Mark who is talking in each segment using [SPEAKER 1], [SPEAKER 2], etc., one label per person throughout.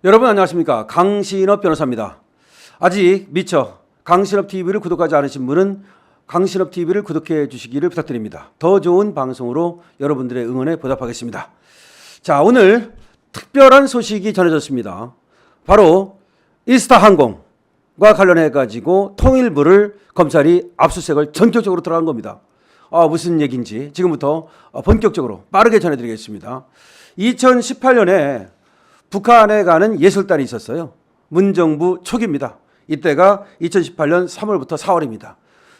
[SPEAKER 1] 여러분 안녕하십니까. 강신업 변호사입니다. 아직 미처 강신업 TV를 구독하지 않으신 분은 강신업 TV를 구독해 주시기를 부탁드립니다. 더 좋은 방송으로 여러분들의 응원에 보답하겠습니다. 자, 오늘 특별한 소식이 전해졌습니다. 바로 이스타항공과 관련해 가지고 통일부를 검찰이 압수수색을 전격적으로 들어간 겁니다. 무슨 얘기인지 지금부터 본격적으로 빠르게 전해드리겠습니다. 2018년에 북한에 가는 예술단이 있었어요. 문정부 초기입니다. 이때가 2018년 3월부터 4월입니다.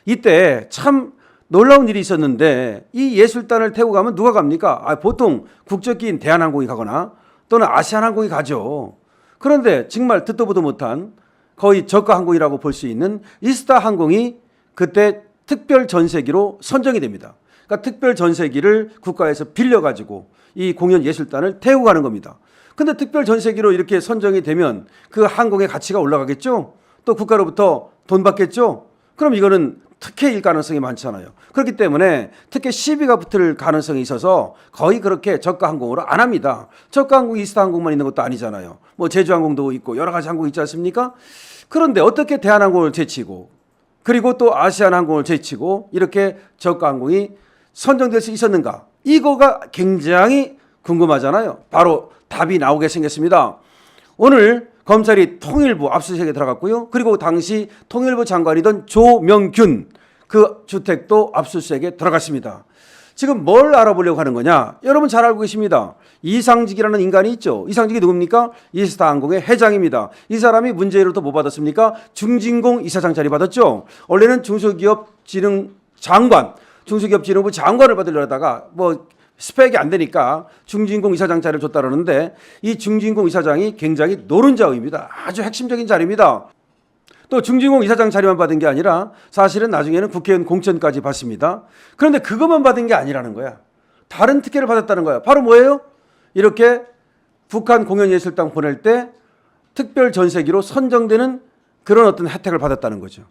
[SPEAKER 1] 이때 참 놀라운 일이 있었는데 이 예술단을 태우고 가면 누가 갑니까? 보통 국적기인 대한항공이 가거나 또는 아시아나항공이 가죠. 그런데 정말 듣도 보도 못한 거의 저가항공이라고 볼 수 있는 이스타항공이 그때 특별 전세기로 선정이 됩니다. 그러니까 특별 전세기를 국가에서 빌려가지고 이 공연 예술단을 태우고 가는 겁니다. 근데 특별 전세기로 이렇게 선정이 되면 그 항공의 가치가 올라가겠죠? 또 국가로부터 돈 받겠죠? 그럼 이거는 특혜일 가능성이 많잖아요. 그렇기 때문에 특혜 시비가 붙을 가능성이 있어서 거의 그렇게 저가 항공으로 안 합니다. 저가 항공이 이스타 항공만 있는 것도 아니잖아요. 뭐 제주항공도 있고 여러 가지 항공이 있지 않습니까? 그런데 어떻게 대한항공을 제치고 그리고 또 아시아나항공을 제치고 이렇게 저가 항공이 선정될 수 있었는가? 이거가 굉장히 궁금하잖아요. 바로 답이 나오게 생겼습니다. 오늘 검찰이 통일부 압수수색에 들어갔고요. 그리고 당시 통일부 장관이던 조명균 그 주택도 압수수색에 들어갔습니다. 지금 뭘 알아보려고 하는 거냐? 여러분 잘 알고 계십니다. 이상직이라는 인간이 있죠. 이상직이 누굽니까? 이스타항공의 회장입니다. 이 사람이 문재인으로부터 뭐 받았습니까? 중진공 이사장 자리 받았죠. 원래는 중소기업진흥장관, 중소기업진흥부 장관을 받으려다가 뭐 스펙이 안 되니까 중진공 이사장 자리를 줬다 그러는데 이 중진공 이사장이 굉장히 노른자입니다. 아주 핵심적인 자리입니다. 또 중진공 이사장 자리만 받은 게 아니라 사실은 나중에는 국회의원 공천까지 받습니다. 그런데 그것만 받은 게 아니라는 거야. 다른 특혜를 받았다는 거야. 바로 뭐예요? 이렇게 북한 공연예술단 보낼 때 특별 전세기로 선정되는 그런 어떤 혜택을 받았다는 거죠.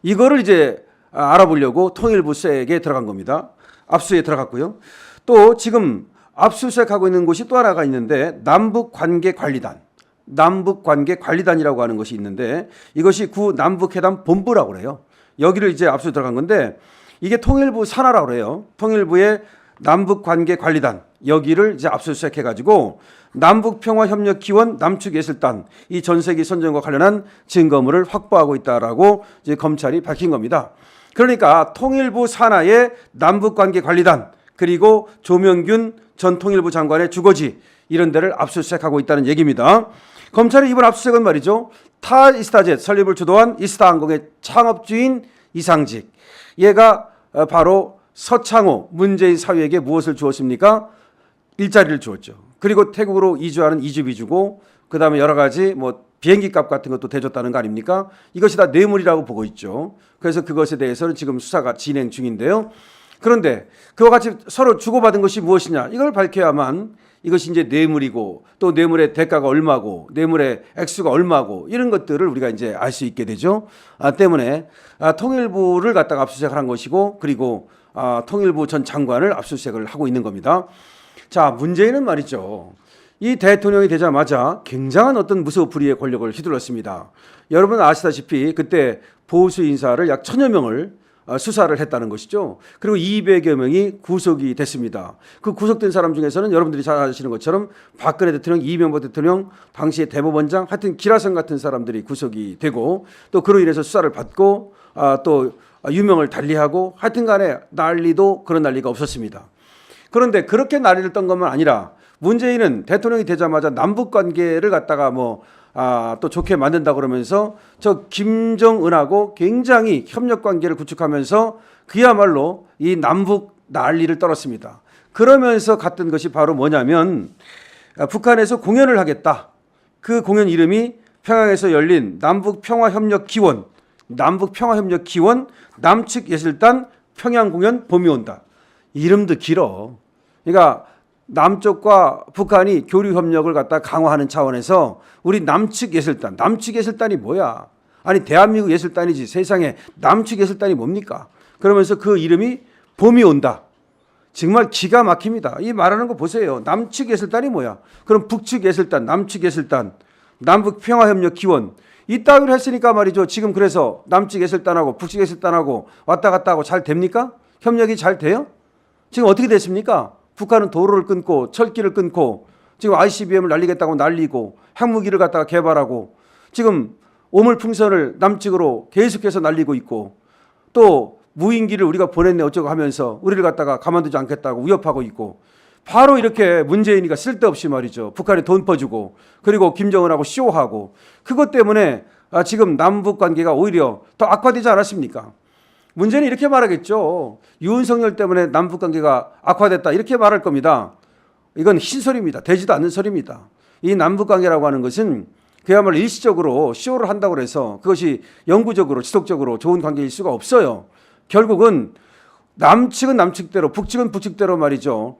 [SPEAKER 1] 이거를 이제 알아보려고 통일부 수색에 들어간 겁니다. 압수에 들어갔고요. 또 지금 압수수색하고 있는 곳이 또 하나가 있는데 남북관계관리단이라고 하는 것이 있는데 이것이 구 남북회담 본부라고 그래요. 여기를 이제 압수 들어간 건데 이게 통일부 산하라고 그래요. 통일부의 남북관계관리단 여기를 이제 압수수색해 가지고 남북평화협력기원 남측예술단 이 전세기 선정과 관련한 증거물을 확보하고 있다라고 이제 검찰이 밝힌 겁니다. 그러니까 통일부 산하의 남북관계관리단 그리고 조명균 전 통일부 장관의 주거지 이런 데를 압수수색하고 있다는 얘기입니다. 검찰이 이번 압수수색은 말이죠. 타이스타젯 설립을 주도한 이스타항공의 창업주인 이상직. 얘가 바로 서창호 문재인 사위에게 무엇을 주었습니까? 일자리를 주었죠. 그리고 태국으로 이주하는 이주비 주고 그다음에 여러 가지 뭐 비행기 값 같은 것도 대줬다는 거 아닙니까? 이것이 다 뇌물이라고 보고 있죠. 그래서 그것에 대해서는 지금 수사가 진행 중인데요. 그런데 그와 같이 서로 주고받은 것이 무엇이냐 이걸 밝혀야만 이것이 이제 뇌물이고 또 뇌물의 대가가 얼마고 뇌물의 액수가 얼마고 이런 것들을 우리가 이제 알 수 있게 되죠. 때문에 통일부를 갖다가 압수수색을 한 것이고 그리고 통일부 전 장관을 압수수색을 하고 있는 겁니다. 자, 문재인은 말이죠. 이 대통령이 되자마자 굉장한 어떤 무소불위의 권력을 휘둘렀습니다. 여러분 아시다시피 그때 보수 인사를 약 1000여 명을 수사를 했다는 것이죠. 그리고 200여 명이 구속이 됐습니다. 그 구속된 사람 중에서는 여러분들이 잘 아시는 것처럼 박근혜 대통령, 이명박 대통령, 당시의 대법원장 하여튼 기라성 같은 사람들이 구속이 되고 또 그로 인해서 수사를 받고 또 유명을 달리하고 하여튼 간에 난리도 그런 난리가 없었습니다. 그런데 그렇게 난리를 떤 것만 아니라 문재인은 대통령이 되자마자 남북관계를 갖다가 또 좋게 만든다 그러면서 저 김정은하고 굉장히 협력관계를 구축하면서 그야말로 이 남북 난리를 떨었습니다. 그러면서 갔던 것이 바로 뭐냐면 북한에서 공연을 하겠다. 그 공연 이름이 평양에서 열린 남북평화협력기원 남측예술단 평양공연 봄이 온다. 이름도 길어. 그러니까 남쪽과 북한이 교류 협력을 갖다 강화하는 차원에서 우리 남측 예술단이 뭐야? 아니 대한민국 예술단이지 세상에 남측 예술단이 뭡니까? 그러면서 그 이름이 봄이 온다. 정말 기가 막힙니다. 이 말하는 거 보세요. 남측 예술단이 뭐야? 그럼 북측 예술단, 남측 예술단 남북평화협력 기원 이따위로 했으니까 말이죠. 지금 그래서 남측예술단하고 북측예술단하고 왔다 갔다 하고 잘 됩니까? 협력이 잘 돼요? 지금 어떻게 됐습니까? 북한은 도로를 끊고 철길을 끊고 지금 ICBM을 날리겠다고 날리고 핵무기를 갖다가 개발하고 지금 오물풍선을 남측으로 계속해서 날리고 있고 또 무인기를 우리가 보냈네 어쩌고 하면서 우리를 갖다가 가만두지 않겠다고 위협하고 있고 바로 이렇게 문재인이가 쓸데없이 말이죠. 북한에 돈 퍼주고 그리고 김정은하고 쇼하고 그것 때문에 지금 남북 관계가 오히려 더 악화되지 않았습니까? 문제는 이렇게 말하겠죠. 윤석열 때문에 남북 관계가 악화됐다 이렇게 말할 겁니다. 이건 흰소리입니다. 되지도 않는 소리입니다. 이 남북 관계라고 하는 것은 그야말로 일시적으로 쇼를 한다고 해서 그것이 영구적으로 지속적으로 좋은 관계일 수가 없어요. 결국은 남측은 남측대로 북측은 북측대로 말이죠.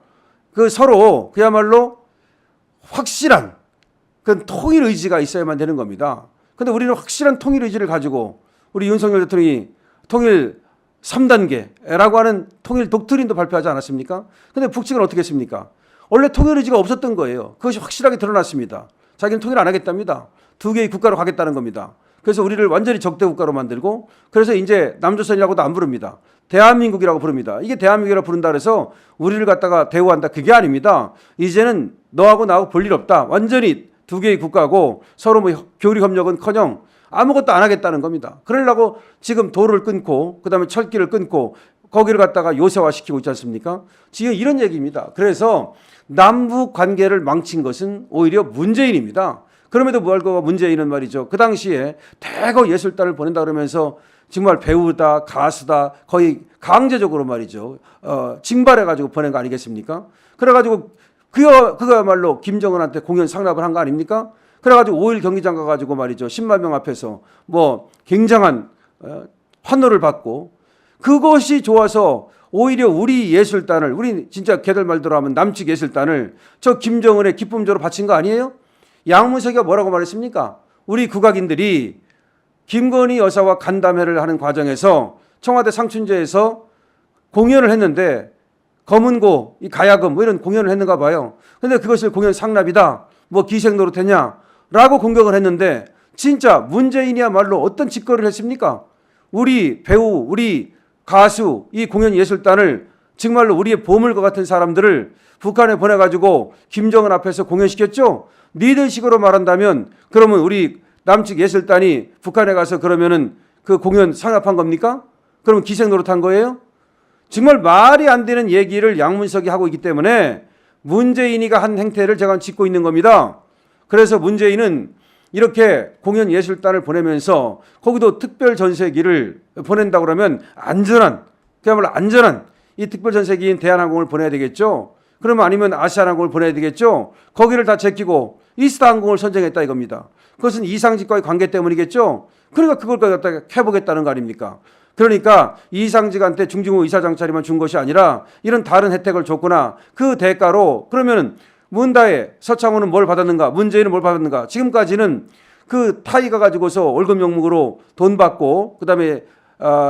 [SPEAKER 1] 그 서로 그야말로 확실한 그 통일 의지가 있어야만 되는 겁니다. 그런데 우리는 확실한 통일 의지를 가지고 우리 윤석열 대통령이 통일 3단계라고 하는 통일 독트린도 발표하지 않았습니까? 그런데 북측은 어떻게 했습니까? 원래 통일 의지가 없었던 거예요. 그것이 확실하게 드러났습니다. 자기는 통일 안 하겠답니다. 두 개의 국가로 가겠다는 겁니다. 그래서 우리를 완전히 적대 국가로 만들고 그래서 이제 남조선이라고도 안 부릅니다. 대한민국이라고 부릅니다. 이게 대한민국이라고 부른다 그래서 우리를 갖다가 대우한다 그게 아닙니다. 이제는 너하고 나하고 볼 일 없다. 완전히 두 개의 국가고 서로 뭐 교류 협력은커녕 아무것도 안 하겠다는 겁니다. 그러려고 지금 도로를 끊고 그다음에 철길을 끊고 거기를 갖다가 요새화시키고 있지 않습니까? 지금 이런 얘기입니다. 그래서 남북 관계를 망친 것은 오히려 문재인입니다. 그럼에도 불구하고 문재인은 말이죠. 그 당시에 대거 예술단을 보낸다 그러면서 정말 배우다 가수다 거의 강제적으로 말이죠. 징발해가지고 보낸 거 아니겠습니까? 그래가지고 그거야말로 김정은한테 공연 상납을 한 거 아닙니까? 그래가지고 5일 경기장 가가지고 말이죠. 10만 명 앞에서 뭐 굉장한 환호를 받고 그것이 좋아서 오히려 우리 예술단을 우리 진짜 걔들 말대로 하면 남측 예술단을 저 김정은의 기쁨조로 바친 거 아니에요? 양문석이가 뭐라고 말했습니까? 우리 국악인들이 김건희 여사와 간담회를 하는 과정에서 청와대 상춘제에서 공연을 했는데 검은고, 이 가야금 뭐 이런 공연을 했는가 봐요. 그런데 그것을 공연 상납이다. 뭐 기생노릇했냐? 라고 공격을 했는데 진짜 문재인이야말로 어떤 짓거리를 했습니까? 우리 배우, 우리 가수, 이 공연 예술단을 정말로 우리의 보물과 같은 사람들을 북한에 보내가지고 김정은 앞에서 공연시켰죠? 니들식으로 말한다면 그러면 우리 남측 예술단이 북한에 가서 그러면은 그 공연 상납한 겁니까? 그러면 기생노릇한 거예요? 정말 말이 안 되는 얘기를 양문석이 하고 있기 때문에 문재인이가 한 행태를 제가 짚고 있는 겁니다. 그래서 문재인은 이렇게 공연 예술단을 보내면서 거기도 특별 전세기를 보낸다고 그러면 안전한, 그야말로 안전한 이 특별 전세기인 대한항공을 보내야 되겠죠. 그러면 아니면 아시아나항공을 보내야 되겠죠. 거기를 다 제끼고 이스타항공을 선정했다 이겁니다. 그것은 이상직과의 관계 때문이겠죠. 그러니까 그걸 갖다가 해보겠다는 거 아닙니까? 그러니까 이상직한테 중징후 이사장 자리만 준 것이 아니라 이런 다른 혜택을 줬구나. 그 대가로 그러면은 문다혜, 서창호는 뭘 받았는가? 문재인은 뭘 받았는가? 지금까지는 그 타이가 가지고서 월급 명목으로 돈 받고 그다음에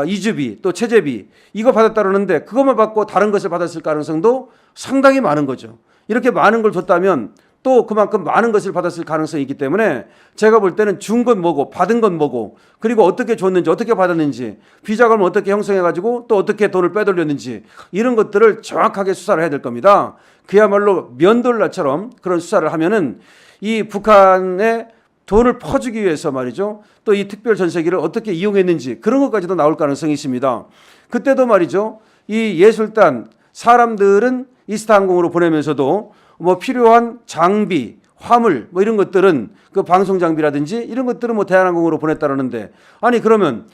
[SPEAKER 1] 이주비 또 체재비 이거 받았다 그러는데 그것만 받고 다른 것을 받았을 가능성도 상당히 많은 거죠. 이렇게 많은 걸 줬다면 또 그만큼 많은 것을 받았을 가능성이 있기 때문에 제가 볼 때는 준 건 뭐고 받은 건 뭐고 그리고 어떻게 줬는지 어떻게 받았는지 비자금을 어떻게 형성해가지고 또 어떻게 돈을 빼돌렸는지 이런 것들을 정확하게 수사를 해야 될 겁니다. 그야말로 면돌라처럼 그런 수사를 하면은 이 북한에 돈을 퍼주기 위해서 말이죠. 또 이 특별 전세기를 어떻게 이용했는지 그런 것까지도 나올 가능성이 있습니다. 그때도 말이죠. 이 예술단 사람들은 이스타항공으로 보내면서도 뭐 필요한 장비, 화물 뭐 이런 것들은 그 방송 장비라든지 이런 것들은 뭐 대한항공으로 보냈다라는데 아니 그러면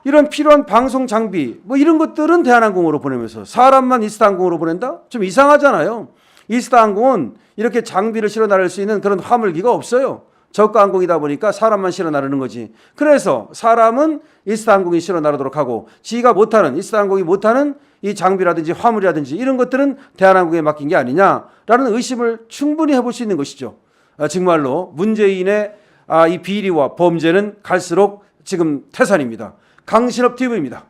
[SPEAKER 1] 이런 필요한 방송 장비 뭐 이런 것들은 대한항공으로 보내면서 사람만 이스타항공으로 보낸다? 좀 이상하잖아요. 이스타항공은 이렇게 장비를 실어 나를 수 있는 그런 화물기가 없어요. 저가 항공이다 보니까 사람만 실어 나르는 거지. 그래서 사람은 이스타항공이 실어 나르도록 하고 지가 못하는 이스타항공이 못하는 이 장비라든지 화물이라든지 이런 것들은 대한항공에 맡긴 게 아니냐라는 의심을 충분히 해볼 수 있는 것이죠. 정말로 문재인의 이 비리와 범죄는 갈수록 지금 태산입니다. 강신업 TV입니다.